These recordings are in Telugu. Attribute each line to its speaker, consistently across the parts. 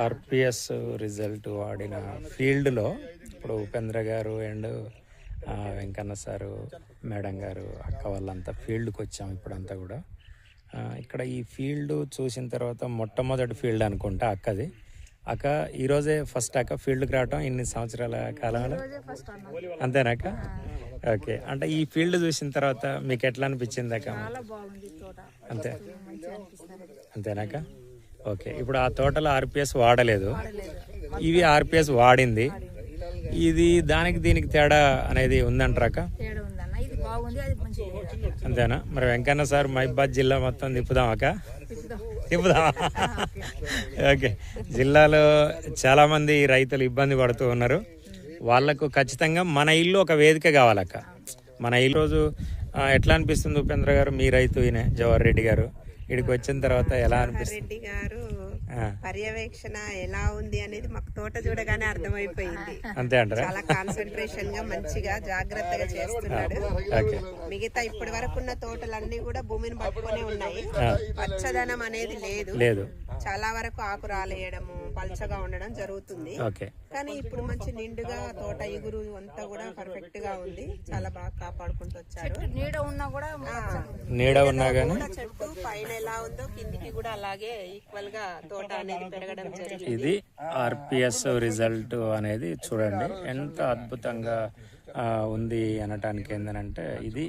Speaker 1: ఆర్పిఎస్ రిజల్ట్ వాడిన ఫీల్డ్లో ఇప్పుడు ఉపేంద్ర గారు అండ్ వెంకన్న సారు మేడం గారు అక్క వాళ్ళంతా ఫీల్డ్కి వచ్చాం ఇప్పుడంతా కూడా. ఇక్కడ ఈ ఫీల్డ్ చూసిన తర్వాత మొట్టమొదటి ఫీల్డ్ అనుకుంటా అక్కది. అక్క ఈరోజే ఫస్ట్ అక్క ఫీల్డ్కి రావటం ఇన్ని సంవత్సరాల కాలంలో అంతేనాక? ఓకే, అంటే ఈ ఫీల్డ్ చూసిన తర్వాత మీకు ఎట్లా అనిపించింది అక్క? అంతే అంతేనాక? ఓకే, ఇప్పుడు ఆ తోటలో ఆర్పిఎస్ వాడలేదు, ఇవి ఆర్పిఎస్ వాడింది. ఇది దానికి దీనికి తేడా అనేది ఉందంటారాక? అంతేనా? మరి వెంకన్న సార్ మహిబాద్ జిల్లా మొత్తం తిప్పుదాం అక్క? తిప్పుదాం. ఓకే, జిల్లాలో చాలా మంది రైతులు ఇబ్బంది పడుతూ ఉన్నారు. వాళ్లకు ఖచ్చితంగా మన ఇల్లు ఒక వేదిక కావాలక్క. మన ఇల్లు రోజు ఎట్లా అనిపిస్తుంది ఉపేంద్ర గారు? మీ రైతు ఈయన జవహర్ రెడ్డి గారు ఇక్కడికి వచ్చిన తర్వాత ఎలా అనిపిస్తుంది?
Speaker 2: రెడ్డి గారు పర్యవేక్షణ ఎలా ఉంది అనేది మాకు తోట చూడగానే అర్థమైపోయింది.
Speaker 1: అంతే అంటారా?
Speaker 2: చాలా కాన్సన్ట్రేషన్ గా మంచిగా జాగ్రత్తగా చేస్తున్నాడు. మిగతా ఇప్పటి వరకు ఉన్న తోటలన్నీ కూడా భూమిని పట్టుకునే ఉన్నాయి, పచ్చదనం అనేది లేదు. చాలా వరకు ఆకు రాలేయడము, పల్చగా ఉండడం జరుగుతుంది. కానీ ఇప్పుడు మంచి నిండుగా తోట ఇగురు అంతా కూడా పర్ఫెక్ట్ గా ఉంది. చాలా బాగా కాపాడుకుంటూ వచ్చారు.
Speaker 1: నీడ ఉన్నా గానీ
Speaker 2: చెట్టు పైన ఎలా ఉందో కిందికి కూడా అలాగే ఈక్వల్ గా తోట అనేది పెరగడం జరిగింది.
Speaker 1: ఇది ఆర్పిఎస్ రిజల్ట్ అనేది చూడండి ఎంత అద్భుతంగా ఉంది అనటానికి. ఏంటంటే ఇది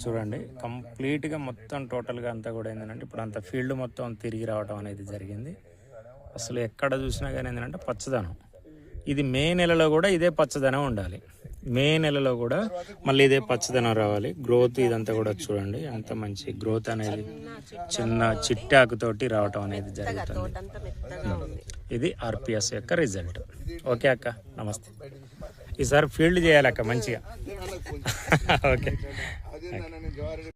Speaker 1: చూడండి కంప్లీట్గా మొత్తం టోటల్గా అంతా కూడా ఏంటంటే ఇప్పుడు అంత ఫీల్డ్ మొత్తం తిరిగి రావడం అనేది జరిగింది. అసలు ఎక్కడ చూసినా కానీ ఏంటంటే పచ్చదనం. ఇది మే నెలలో కూడా ఇదే పచ్చదనం ఉండాలి. మే నెలలో కూడా మళ్ళీ ఇదే పచ్చదనం రావాలి. గ్రోత్ ఇదంతా కూడా చూడండి ఎంత మంచి గ్రోత్ అనేది చిన్న చిట్టాకుతోటి రావటం అనేది జరుగుతుంది. ఇది ఆర్పిఎస్ యొక్క రిజల్ట్. ఓకే అక్క, నమస్తే. ఈసారి ఫీల్డ్ చేయాలి అక్క మంచిగా. ఓకే.